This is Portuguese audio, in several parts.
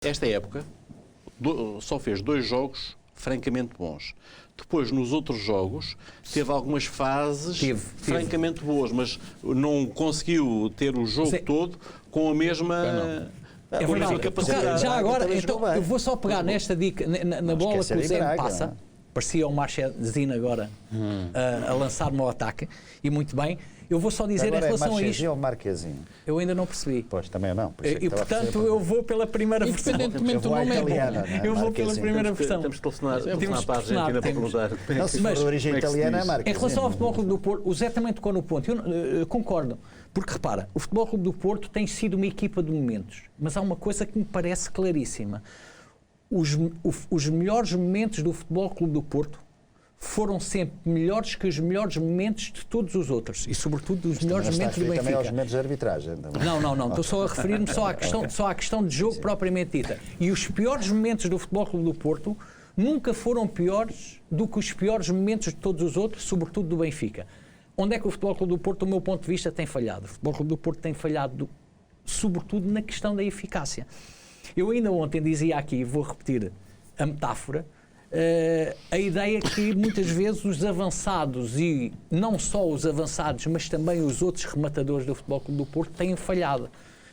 Esta época só fez 2 jogos francamente bons. Depois, nos outros jogos, teve algumas fases francamente boas, mas não conseguiu ter o jogo todo com a mesma... É verdade. Capacidade. Já agora, então, eu vou só pegar nesta dica, na bola que o Zé me passa. Parecia o Marchezinho agora a lançar-me ao ataque. E muito bem. Eu vou só dizer agora em relação a isto. Ou Marquezinho? Eu ainda não percebi. Pois, também não. E portanto eu vou pela primeira versão. Independentemente do nome é bom. Eu vou pela primeira versão. Temos que telefonar para a Argentina para perguntar. Não, se for de origem italiana é Marquezinho. Em relação ao Futebol Clube do Porto, o Zé também tocou no ponto. Eu concordo. Porque repara, o Futebol Clube do Porto tem sido uma equipa de momentos. Mas há uma coisa que me parece claríssima. Os melhores momentos do Futebol Clube do Porto foram sempre melhores que os melhores momentos de todos os outros e sobretudo dos melhores momentos do Benfica. Também aos momentos de arbitragem. Não, estou só a referir-me só à questão de jogo propriamente dita. E os piores momentos do Futebol Clube do Porto nunca foram piores do que os piores momentos de todos os outros, sobretudo do Benfica. Onde é que o Futebol Clube do Porto, do meu ponto de vista, tem falhado? O Futebol Clube do Porto tem falhado sobretudo na questão da eficácia. Eu ainda ontem dizia aqui, vou repetir a metáfora, a ideia que muitas vezes os avançados, e não só os avançados, mas também os outros rematadores do Futebol Clube do Porto têm falhado.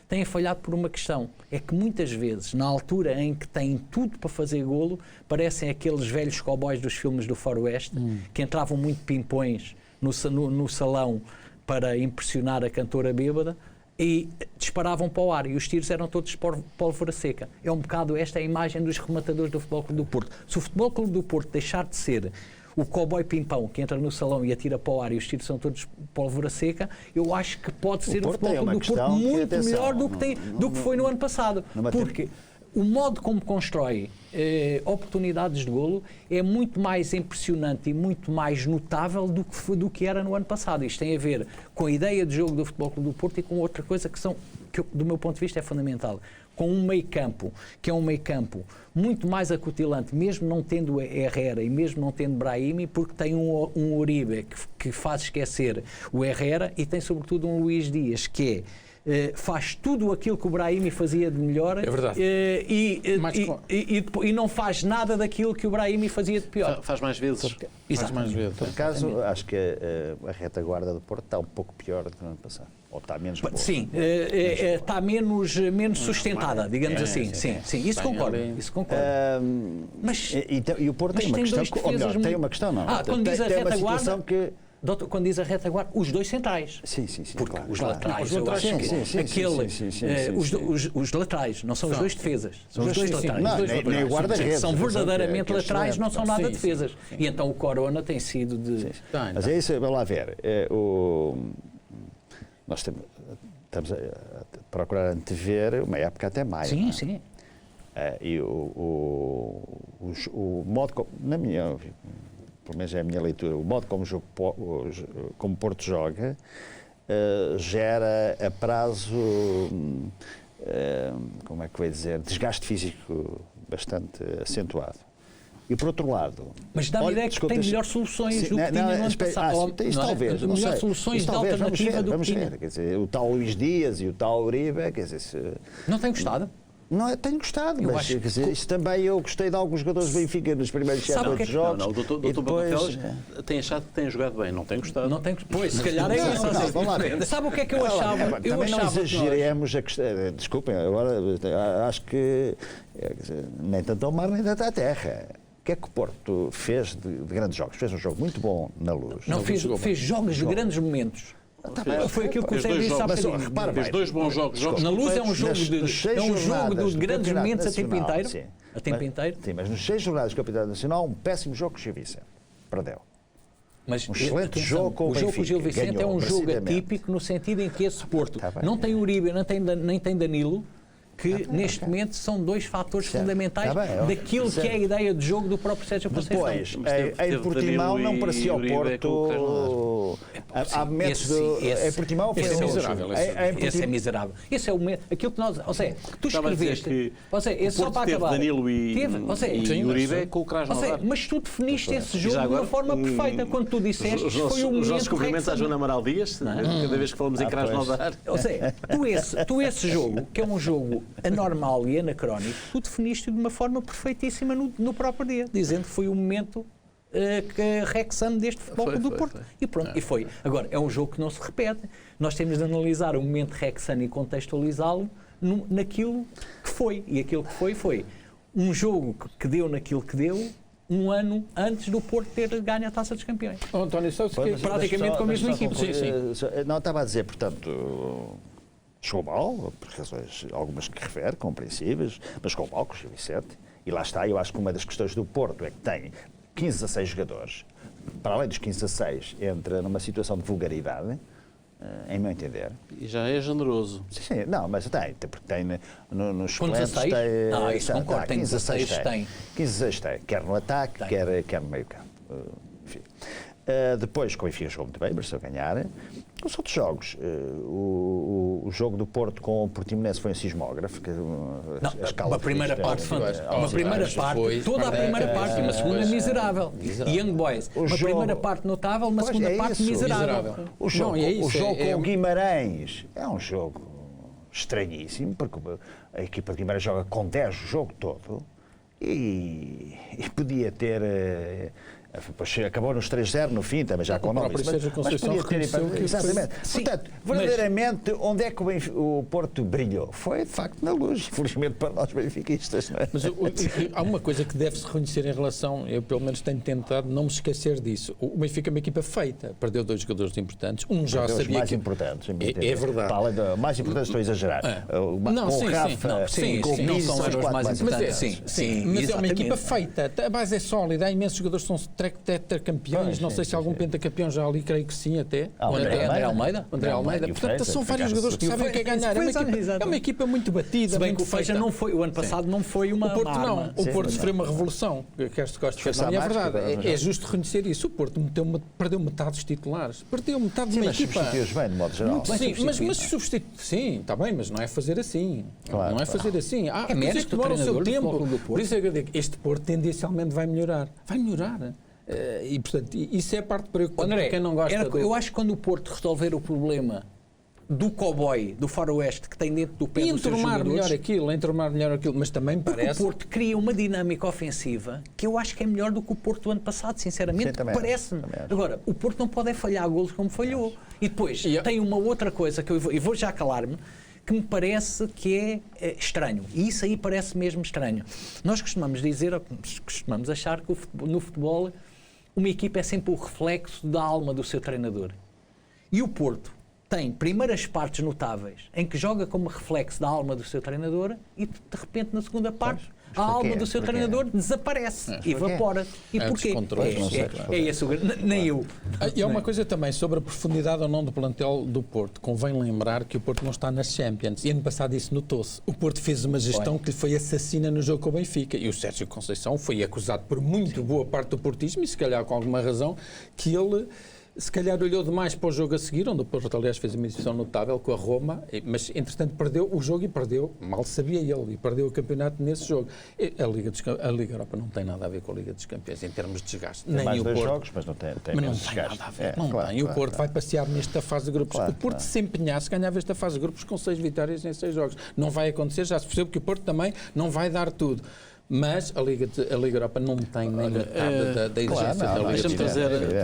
Têm falhado por uma questão, é que muitas vezes, na altura em que têm tudo para fazer golo, parecem aqueles velhos cowboys dos filmes do faroeste, que entravam muito pimpões no salão para impressionar a cantora bêbada, e disparavam para o ar, e os tiros eram todos de pólvora seca. É um bocado esta a imagem dos rematadores do Futebol Clube do Porto. Se o Futebol Clube do Porto deixar de ser o cowboy pimpão que entra no salão e atira para o ar e os tiros são todos de pólvora seca, eu acho que pode ser o Futebol Clube do Porto muito melhor do que foi no ano passado. Porque o modo como constrói oportunidades de golo é muito mais impressionante e muito mais notável do que era no ano passado. Isto tem a ver com a ideia de jogo do Futebol Clube do Porto e com outra coisa que do meu ponto de vista é fundamental. Com um meio-campo, que é um meio-campo muito mais acutilante, mesmo não tendo Herrera e mesmo não tendo Brahimi, porque tem um Uribe que faz esquecer o Herrera e tem sobretudo um Luís Dias que faz tudo aquilo que o Brahimi fazia de melhor e não faz nada daquilo que o Brahimi fazia de pior. Faz mais vezes. Faz mais vezes. Por acaso, acho que a retaguarda do Porto está um pouco pior do que no ano passado. Ou está menos boa. Sim, está menos sustentada, digamos assim. Sim, isso concordo. Mas e o Porto tem uma questão, ou melhor, tem uma questão, não. Quando diz a tem uma retaguarda, situação que... Doutor, quando diz a retaguarda, os dois centrais. Sim. Porque claro, os laterais, eu acho que os laterais, não são os dois defesas. São os dois laterais. Nem o guarda-redes. São verdadeiramente laterais, não são nada defesas. E então o Corona tem sido de... Mas é isso, vamos lá ver. Nós estamos a procurar antever uma época até maio. Sim. E o modo, na minha... pelo menos é a minha leitura, o modo como o Porto joga gera a prazo, como é que eu ia dizer, desgaste físico bastante acentuado. E por outro lado... Mas dá-me a ideia que tem melhores soluções do que tinha no ano passado. Talvez, não melhores sei. soluções de alternativa do que tinha. Vamos ver, quer dizer, o tal Luís Dias e o tal Uribe, quer dizer... Não tem gostado? Não, tenho gostado, mas quer dizer, isso também eu gostei de alguns jogadores do Benfica nos primeiros 7 ou 8 jogos. Não, o doutor Barrotelas tem achado que tem jogado bem, não tem gostado. Pois, se calhar é isso. Sabe o que é que eu achava? Também não exageremos a questão. Desculpem, agora acho que nem tanto ao mar nem tanto à terra. O que é que o Porto fez de grandes jogos? Fez um jogo muito bom na Luz. Não, fez jogos de grandes momentos. Foi aquilo que o Zé disse há bocadinho. Fez 2 bons jogos. Na Luz é um jogo de grandes momentos a tempo inteiro. A tempo inteiro. Sim, mas nos 6 jornadas do Campeonato Nacional, um péssimo jogo com o Gil Vicente. Perdeu. Mas um excelente jogo com o Benfica. O jogo com o Gil Vicente é um jogo atípico no sentido em que esse Porto não tem Uribe, nem tem Danilo, que neste momento são 2 fatores fundamentais daquilo que é a ideia de jogo do próprio Sérgio Conceição. Depois, em Portimão não parecia o Porto... Há momentos em Portimão foi esse é miserável. Esse é miserável. Esse é o momento. Aquilo que nós. Ou seja, tu escreveste. Ou seja, esse só para acabar. Danilo e Uribe com o Krasnodar. Mas tu definiste esse jogo de uma forma perfeita. Quando tu disseste que foi o momento. Os nossos cumprimentos à Joana Amaral Dias, cada vez que falamos em Krasnodar. Ou seja, tu esse jogo, que é um jogo anormal e anacrónico, tu definiste de uma forma perfeitíssima no próprio dia, dizendo que foi o momento Rexano deste Futebol do Porto. E pronto, e foi. Agora, é um jogo que não se repete. Nós temos de analisar o momento Rexano e contextualizá-lo naquilo que foi. E aquilo que foi um jogo que deu naquilo que deu um ano antes do Porto ter ganho a Taça dos Campeões. António Sousa, praticamente com a mesma equipa. Não, estava a dizer, portanto, jogou mal, por razões algumas que refere, compreensíveis, mas jogou mal com o Gil Vicente. E lá está, eu acho que uma das questões do Porto é que tem 15 a 6 jogadores, para além dos 15 a 6, entra numa situação de vulgaridade, em meu entender. E já é generoso. Sim, não, mas porque tem nos suplentes... Com 16? Não, isso concordo, tem 16 tem. 15 a 6 tem, quer no ataque, quer no meio campo. Enfim. Depois, com o Benfica jogou muito bem, mereceu ganhar. Os outros jogos, o jogo do Porto com o Portimonense foi um sismógrafo. Uma primeira parte, toda a primeira parte, uma segunda miserável. Young Boys, uma primeira parte notável, uma segunda parte miserável. O jogo com o Guimarães é um jogo estranhíssimo, porque a equipa de Guimarães joga com 10 o jogo todo e podia ter... Depois acabou nos 3-0 no fim, também já com 9. Mas podia ter... Exatamente. Portanto, verdadeiramente, onde é que o Porto brilhou? Foi, de facto, na luz. Infelizmente para nós benfiquistas, não é? Mas há uma coisa que deve-se reconhecer em relação, eu pelo menos tenho tentado não me esquecer disso. O Benfica é uma equipa feita, perdeu 2 jogadores importantes. Um já perdeu sabia mais que... importantes. É verdade. Para além de mais importantes, estou a exagerar. Não, com o Rafa, com o não Pizzi, são os mais importantes. Mas é uma equipa feita. A base é sólida, há imensos jogadores que são tetracampeões, não sei se algum pentacampeão já ali, creio que sim até. André Almeida. Portanto, são vários jogadores que sabem o que é ganhar. É uma equipa muito batida. Se bem que o Feija não foi, o ano passado não foi uma O Porto arma. não. O Porto sofreu uma revolução. Queres que goste de é verdade. É justo reconhecer isso. O Porto perdeu metade dos titulares. Perdeu metade de uma equipa. Substituiu-os bem, de modo geral. Sim, mas substituir. Sim, está bem, mas não é fazer assim. Não é fazer assim. Há coisas que demoram o seu tempo. Por isso é que eu digo, este Porto tendencialmente vai melhorar. Vai melhorar. E, portanto, isso é a parte preocupante para quem não gosta. Eu acho que quando o Porto resolver o problema do cowboy, do faroeste que tem dentro do pé dos seus jogadores... enturmar melhor aquilo, mas também parece... O Porto cria uma dinâmica ofensiva que eu acho que é melhor do que o Porto do ano passado, sinceramente, parece-me. Agora, o Porto não pode falhar golos como falhou. E depois, tem uma outra coisa que eu vou já calar-me, que me parece que é estranho. E isso aí parece mesmo estranho. Nós costumamos achar que no futebol uma equipa é sempre o reflexo da alma do seu treinador. E o Porto tem primeiras partes notáveis em que joga como reflexo da alma do seu treinador e, de repente, na segunda parte, a alma do seu treinador desaparece, evapora. E porquê? É esse o grande... Nem eu. E há uma coisa também sobre a profundidade ou não do plantel do Porto. Convém lembrar que o Porto não está nas Champions. E ano passado isso notou-se. O Porto fez uma gestão que lhe foi assassina no jogo com o Benfica. E o Sérgio Conceição foi acusado por muito boa parte do portismo, e se calhar com alguma razão, que ele... Se calhar olhou demais para o jogo a seguir, onde o Porto, aliás, fez uma exibição notável com a Roma, mas, entretanto, perdeu o jogo e perdeu, mal sabia ele, e perdeu o campeonato nesse jogo. A Liga Europa não tem nada a ver com a Liga dos Campeões, em termos de desgaste. Tem mais dois jogos, mas não tem nada a ver. E o Porto vai passear nesta fase de grupos. O Porto se empenhasse, ganhava esta fase de grupos com 6 vitórias em 6 jogos. Não vai acontecer, já se percebe que o Porto também não vai dar tudo. Mas a Liga Europa não tem nem metade da exigência da Liga.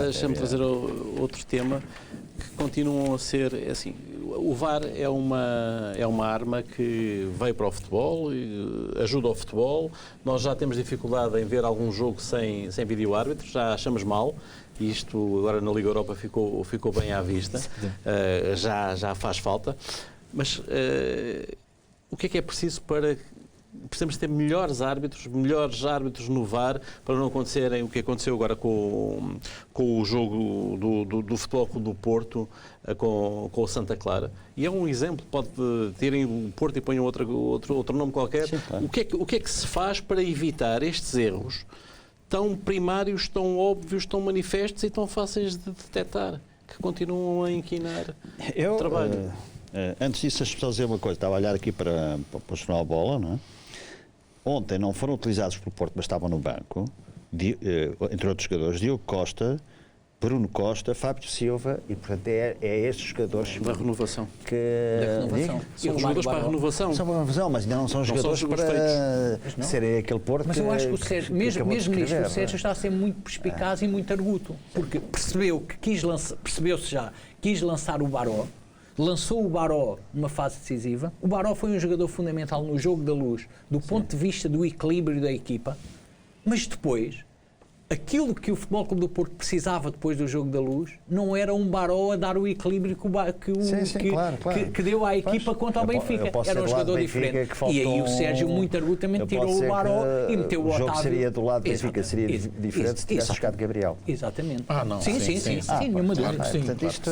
Deixa-me trazer outro tema que continuam a ser, assim, o VAR é uma arma que veio para o futebol, ajuda o futebol. Nós já temos dificuldade em ver algum jogo sem vídeo-árbitro, já achamos mal. E isto agora na Liga Europa ficou bem à vista, já faz falta. Mas o que é preciso para... Precisamos ter melhores árbitros no VAR, para não acontecerem o que aconteceu agora com o jogo do Futebol Clube do Porto com o Santa Clara. E é um exemplo, pode terem o Porto e ponham outro nome qualquer. Sim, claro. O que é que se faz para evitar estes erros tão primários, tão óbvios, tão manifestos e tão fáceis de detectar? que continuam a inquinar o trabalho. Antes disso, as pessoas dizer uma coisa. Estava a olhar aqui para o Jornal Bola, não é? Ontem não foram utilizados pelo Porto, mas estavam no banco, entre outros jogadores, Diogo Costa, Bruno Costa, Fábio Silva, e portanto é estes jogadores Da renovação. que... São jogadores para a renovação. São para a renovação, mas ainda não são jogadores são para serem aquele Porto. Mas eu acho que o Sérgio, mesmo nisto, o Sérgio está está a ser muito perspicaz e muito arguto, porque percebeu-se já, quis lançar o Baró, lançou o Baró numa fase decisiva. O Baró foi um jogador fundamental no jogo da Luz, do ponto de vista do equilíbrio da equipa, mas depois, aquilo que o Futebol Clube do Porto precisava depois do jogo da Luz não era um Baró a dar o equilíbrio que deu à equipa contra o Benfica. Era um jogador diferente. E aí o Sérgio muito argutamente tirou o Baró e meteu o Otávio. O jogo seria do lado do Benfica, seria diferente se tivesse jogado Gabriel. Exatamente. Não. Sim, nenhuma dúvida. Portanto, isto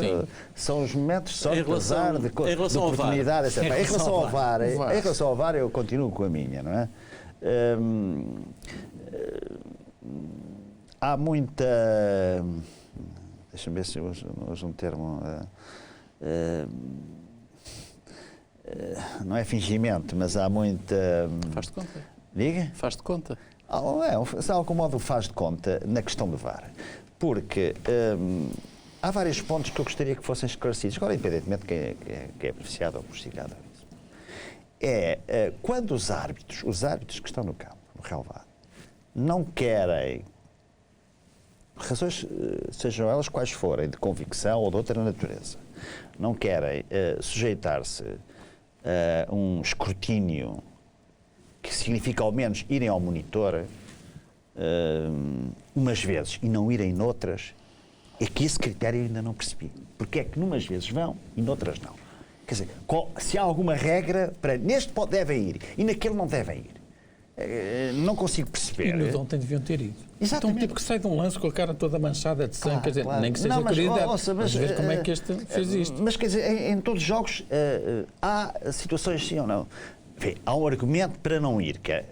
são os momentos só de relação ao oportunidade. Em relação ao VAR, eu continuo com a minha, não é? Há muita... Deixa-me ver se eu uso um termo... não é fingimento, mas há muita... Faz de conta. Diga? Faz de conta. De algum modo faz de conta na questão do VAR. Porque há vários pontos que eu gostaria que fossem esclarecidos. Agora, independentemente de quem é beneficiado ou prejudicado. Quando os árbitros que estão no campo, no relvado, não querem, razões, sejam elas quais forem, de convicção ou de outra natureza, não querem sujeitar-se a um escrutínio que significa ao menos irem ao monitor umas vezes e não irem noutras, é que esse critério eu ainda não percebi. Porque é que numas vezes vão e noutras não. Quer dizer, se há alguma regra para neste devem ir e naquele não devem ir. Não consigo perceber. E no de ontem deviam ter ido. Exatamente. Então, um tipo que sai de um lance com a cara toda manchada de sangue, quer dizer, nem que seja curiosidade, mas ver como é que este fez isto. Mas quer dizer, em todos os jogos há situações sim ou não. Enfim, há um argumento para não ir, que é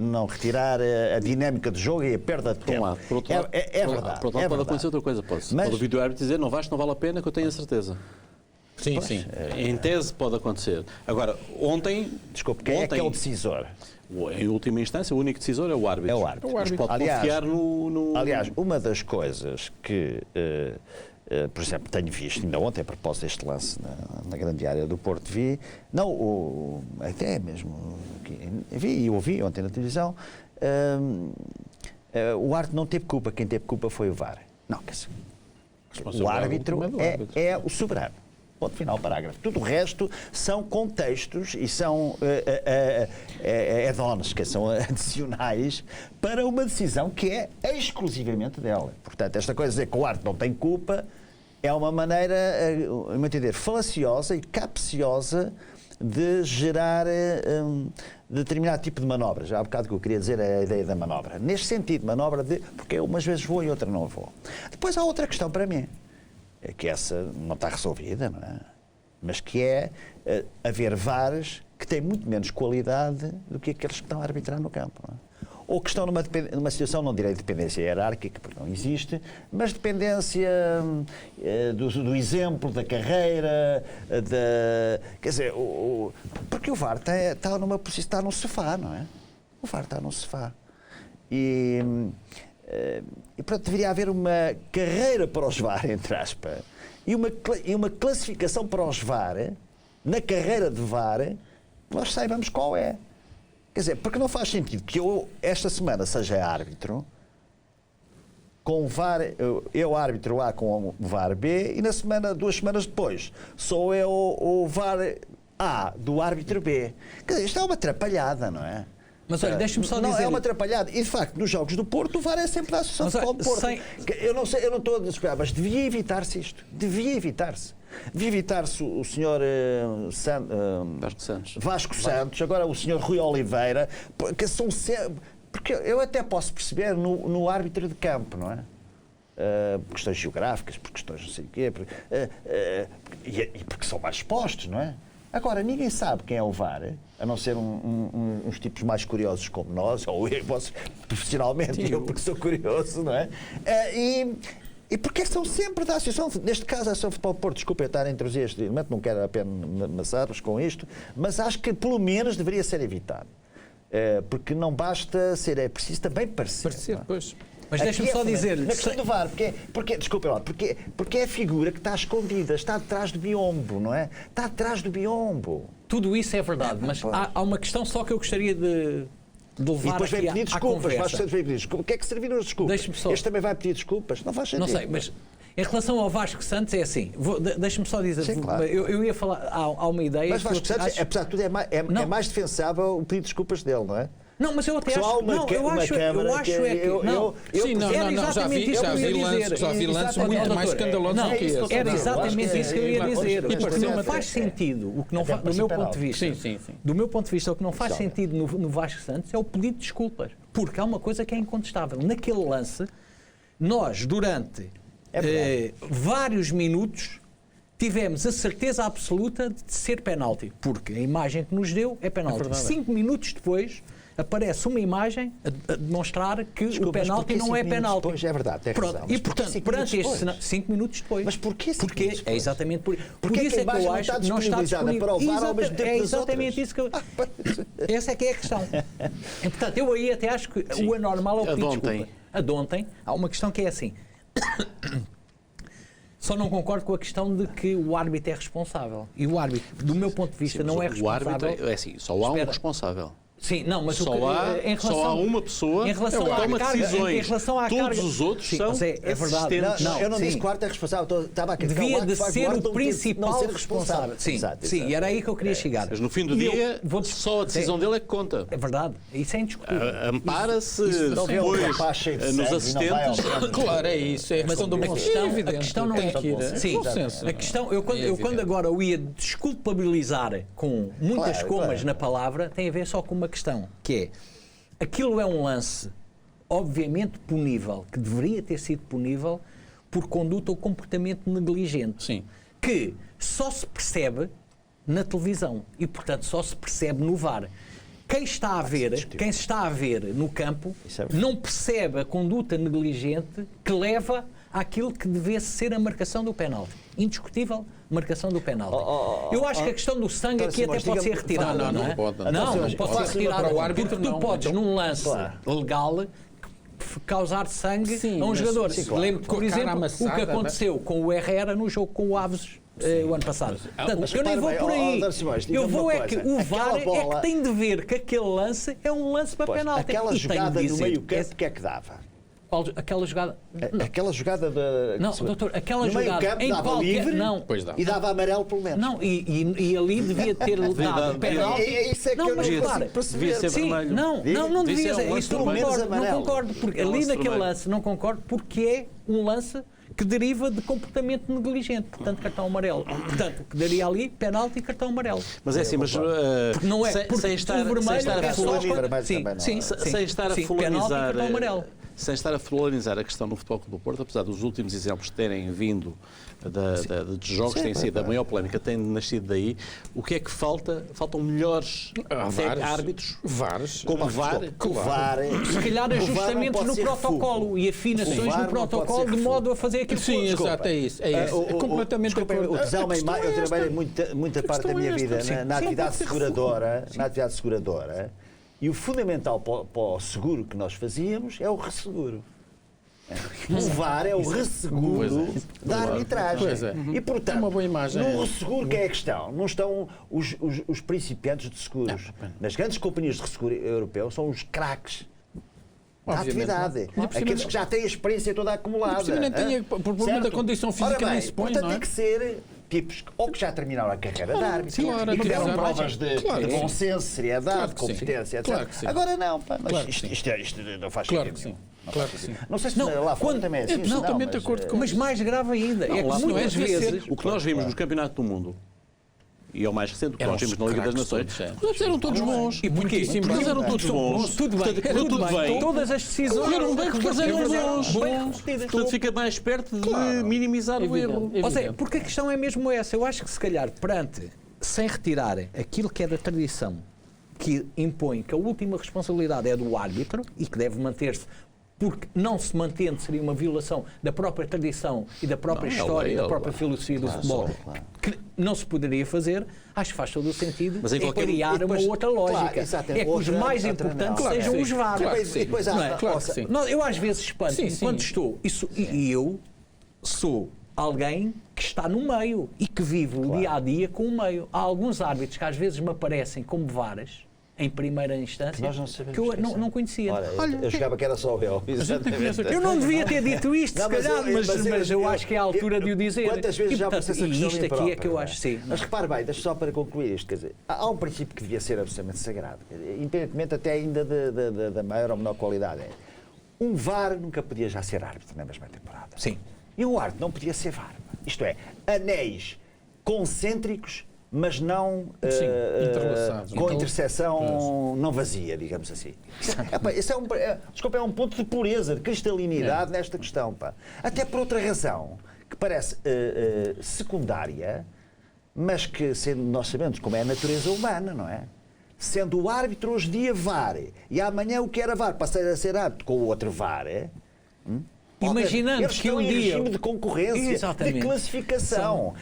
não retirar a dinâmica do jogo e a perda de tempo. Por outro lado, é verdade. Por outro lado, pode acontecer outra coisa. Pode o vídeo-árbitro dizer não vale a pena, que eu tenho a certeza. Sim. Em tese pode acontecer. Agora, ontem... Desculpe, quem é que é o decisor? Em última instância, o único decisor é o árbitro. É o árbitro. Mas pode confiar no... Aliás, uma das coisas que, por exemplo, tenho visto, ainda ontem, a propósito deste lance na grande área do Porto, vi, até mesmo, vi e ouvi ontem na televisão, o árbitro não teve culpa, quem teve culpa foi o VAR. Não, quer dizer, o árbitro é o soberano. Ponto final, parágrafo. Tudo o resto são contextos e são add-ons, que são adicionais para uma decisão que é exclusivamente dela. Portanto, esta coisa de dizer que o árbitro não tem culpa é uma maneira, a meu entender, falaciosa e capciosa de gerar determinado tipo de manobras. Já há bocado que eu queria dizer a ideia da manobra. Neste sentido, manobra porque eu umas vezes vou e outra não vou. Depois há outra questão para mim. É que essa não está resolvida, não é? Mas que é haver VARs que têm muito menos qualidade do que aqueles que estão a arbitrar no campo, não é? Ou que estão numa situação, não direi dependência hierárquica, porque não existe, mas dependência do exemplo, da carreira, quer dizer, porque o VAR está numa posição, está no sofá, não é? O VAR está no sofá. E portanto, deveria haver uma carreira para os VAR, entre aspas, e uma classificação para os VAR, na carreira de VAR, nós saibamos qual é. Quer dizer, porque não faz sentido que eu, esta semana, seja árbitro, com o VAR, eu árbitro A com o VAR B, e na semana, 2 semanas depois, sou eu o VAR A do árbitro B. Quer dizer, isto é uma atrapalhada, não é? Mas olha, deixa-me só dizer... Não, é uma atrapalhada. E, de facto, nos jogos do Porto, o VAR é sempre da Associação de Futebol do Porto. Eu não sei, eu não estou a desesperar, mas devia evitar-se isto. Devia evitar-se. Devia evitar-se o senhor Vasco Santos, agora o senhor Rui Oliveira, porque são sempre... Porque eu até posso perceber no árbitro de campo, não é? Por questões geográficas, por questões não sei o quê, e porque são mais expostos, não é? Agora, ninguém sabe quem é o VAR, a não ser uns tipos mais curiosos como nós, ou eu, profissionalmente, eu porque sou curioso, não é? E porque são sempre da Associação, neste caso a Associação Futebol Porto, desculpa eu estar entre os este momento, não quero apenas amassar-vos com isto, mas acho que pelo menos deveria ser evitado. Porque não basta ser, é preciso também parecer. Parecer, pois. Mas deixa-me só dizer-lhe... Na questão do VAR, desculpa lá, porque é a figura que está escondida, está atrás do biombo, não é? Está atrás do biombo. Tudo isso é verdade, mas há uma questão só que eu gostaria de levar e depois vem aqui pedir à desculpas, conversa. vai pedir desculpas. O que é que serviram as desculpas? Deixe-me só... Este também vai pedir desculpas? Não faz sentido. Não sei, mas em relação ao Vasco Santos é assim, deixa-me só dizer, Sim, claro. eu ia falar, há uma ideia... Mas Vasco Santos, acho... apesar de tudo, é mais defensável o pedir desculpas dele, não é? Não, mas eu até acho... Já vi lances muito mais escandalosos do que esse. Era exatamente isso que eu ia dizer. O que não faz sentido, do meu ponto de vista, do meu ponto de vista, o que não faz sentido no Vasco Santos é o pedido de desculpas. Porque há uma coisa que é incontestável. Naquele lance, nós, durante vários minutos, tivemos a certeza absoluta de ser penalti. Porque a imagem que nos deu é penalti. 5 minutos depois... aparece uma imagem a demonstrar que o penalti não é penalti. Depois, é verdade, tem razão. E, portanto, perante este cenário, 5 minutos depois. Mas porquê 5 minutos depois? É exatamente por isso. Porque isso é que eu acho que não está disponível para o VAR ao mesmo tempo é das exatamente isso que eu... Essa é que é a questão. E, portanto, eu aí até acho que o anormal é o pedido de desculpa. A de ontem, há uma questão que é assim... Só não concordo com a questão de que o árbitro é responsável. E o árbitro, do meu ponto de vista, não é responsável. O árbitro é assim, só há um responsável. Sim, não, mas só há uma pessoa que toma decisões. Em relação à Todos carga, os outros são é verdade. Não, eu não disse que o quarto é responsável. Estava a criticar devia o de Vasco ser Guarda o principal ser responsável. Sim, exato. E era aí que eu queria chegar. Mas no fim do dia, só a decisão dele é que conta. É verdade, isso é indiscutível. Ampara-se depois nos assistentes. Claro, é isso. É a questão do bom senso. A questão não é... Sim, a questão... Eu quando agora o ia desculpabilizar com muitas comas na palavra, tem a ver só com uma questão, que é... Aquilo é um lance, obviamente, punível, que deveria ter sido punível por conduta ou comportamento negligente. Sim. Que só se percebe na televisão e, portanto, só se percebe no VAR. Quem se está a ver no campo não percebe a conduta negligente que leva àquilo que devesse ser a marcação do penalti. Indiscutível marcação do penalti. Eu acho que a questão do sangue aqui até pode ser retirada. Não pode ser retirada. Porque tu podes, num lance legal, causar sangue a um jogador. Lembro, por exemplo, o que aconteceu com o Herrera no jogo com o Aves o ano passado. Portanto, eu nem vou por aí. Eu vou é que o VAR é que tem de ver que aquele lance é um lance para penalti. Aquela jogada no meio-campo, o que é que dava? Aquela jogada... Aquela jogada da... Não, doutor, aquela jogada em dava qualquer... livre e dava amarelo pelo menos. Não, e ali devia ter dado penalti. Isso é que eu não consigo perceber. Ser vermelho. Não devia ser. Isso não amarelo. concordo. Porque ali naquele lance não concordo porque é um lance que deriva de comportamento negligente, portanto cartão amarelo. Portanto, que daria ali penalti e cartão amarelo. Mas é assim, mas não é sem estar sem estar a fularizar a questão no Futebol Clube do Porto, apesar dos últimos exemplos terem vindo de jogos que têm sido a maior polémica, têm nascido daí, o que é que falta? Faltam melhores árbitros, como VAR. Se calhar ajustamentos no protocolo e afinações no protocolo de modo a fazer aquilo que sim, exato, é isso. É completamente eu trabalhei muita parte da minha vida na atividade seguradora. E o fundamental para o seguro que nós fazíamos é o resseguro. O VAR é o resseguro da arbitragem. E, portanto, uma boa imagem. No resseguro que é a questão, não estão os principiantes de seguros. Nas grandes companhias de resseguro europeu são os craques da atividade. Aqueles que já têm a experiência toda acumulada. Por problema da condição física nem se põe, portanto, não é? tem que ser tipos ou que já terminaram a carreira de árbitro e que deram provas de bom senso, seriedade, competência, etc. Agora não, mas isto não faz sentido. Claro que sim. Não sei se lá fora também é assim. Absolutamente de acordo com mas mais grave ainda, é que muitas vezes... O que nós vimos nos campeonatos do mundo, e é o mais recente, o que nós vimos na Liga das Nações, eles eram todos bons. E porquê? Porque eles eram todos bons. Tudo bem. Todas as decisões eram bem porque eles eram bons. Portanto, fica mais perto de minimizar o erro. Ou seja, porque a questão é mesmo essa. Eu acho que se calhar, sem retirar aquilo que é da tradição, que impõe que a última responsabilidade é do árbitro e que deve manter-se porque não se mantendo seria uma violação da própria tradição e da própria história e da própria filosofia do futebol, que não se poderia fazer, acho que faz todo o sentido Mas em qualquer- criar uma outra lógica. exatamente. É que os Outra- mais outra importantes não. sejam Claro que os sim. VAR. Claro que sim. Depois há- Não é? Claro que sim. Não, eu às vezes espanto Sim, sim. quando estou, e eu sou alguém que está no meio e que vive o dia a dia com o meio. Há alguns árbitros que às vezes me aparecem como varas em primeira instância Nós não sabemos que eu quem são. não conhecia. Olha, eu chegava que era só eu. Exatamente. Eu não devia ter dito isto, Não, se calhar, mas eu acho que é a altura de o dizer. Quantas vezes E, já portanto, passei essa e questão isto aqui é que eu acho, sim. Mas repare bem, deixa só para concluir isto, quer dizer, há um princípio que devia ser absolutamente sagrado, quer dizer, independentemente até ainda da maior ou menor qualidade. Um VAR nunca podia já ser árbitro na mesma temporada. Sim. E um árbitro não podia ser VAR. Isto é, anéis concêntricos, mas não Sim, interlaçados. com interseção não vazia, digamos assim. Esse é um ponto de pureza, de cristalinidade nesta questão. Pá. Até por outra razão, que parece secundária, mas que, sendo nós sabemos como é a natureza humana, não é? Sendo o árbitro hoje dia VAR e amanhã o que era VAR passa a ser árbitro com o outro VAR, Imaginando eles que estão um em dia... regime de concorrência, Exatamente. de classificação.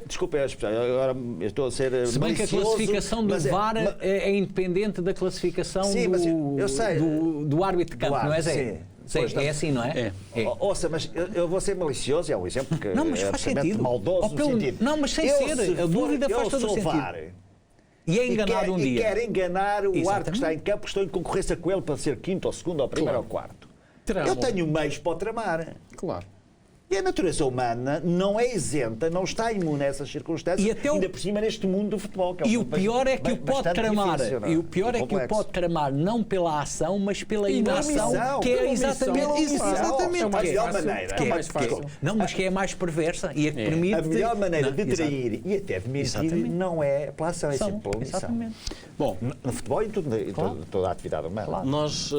Desculpe, agora eu estou a ser Se bem que a malicioso, classificação do mas VAR é independente da classificação Sim, mas eu sei. do árbitro de campo, Do não é, árbitro, Zé? sim. Zé, Pois, é assim, não é? É. Ouça, mas eu vou ser malicioso, é um exemplo que Não, mas é faz absolutamente sentido. maldoso Ou no pelo- sentido. não, mas sem Eu, ser, se a dúvida for- faz eu todo o sou sentido. VAR, E é enganado um e dia. quer enganar o Exatamente. árbitro que está em campo, que estou em concorrência com ele para ser quinto ou segundo ou primeiro ou quarto. Terá Eu um- tenho meios para o tramar. Claro. E a natureza humana não é isenta, não está imune a essas circunstâncias, E até ainda por cima neste mundo do futebol. Que é E um o pior é que o pode bastante tramar. difícil, não é? E o pior é que o complexo. pode tramar não pela ação, mas pela inação, omissão, que é pela exatamente omissão. isso. É Exatamente. a mais melhor fácil. maneira. É mais fácil. Não, mas que é a mais perversa e a que permite... A melhor maneira Não, de exato. trair e até de mentir Exatamente. não é pela ação, é São, sempre pela omissão. exatamente. Bom, No futebol e em toda a atividade humana. nós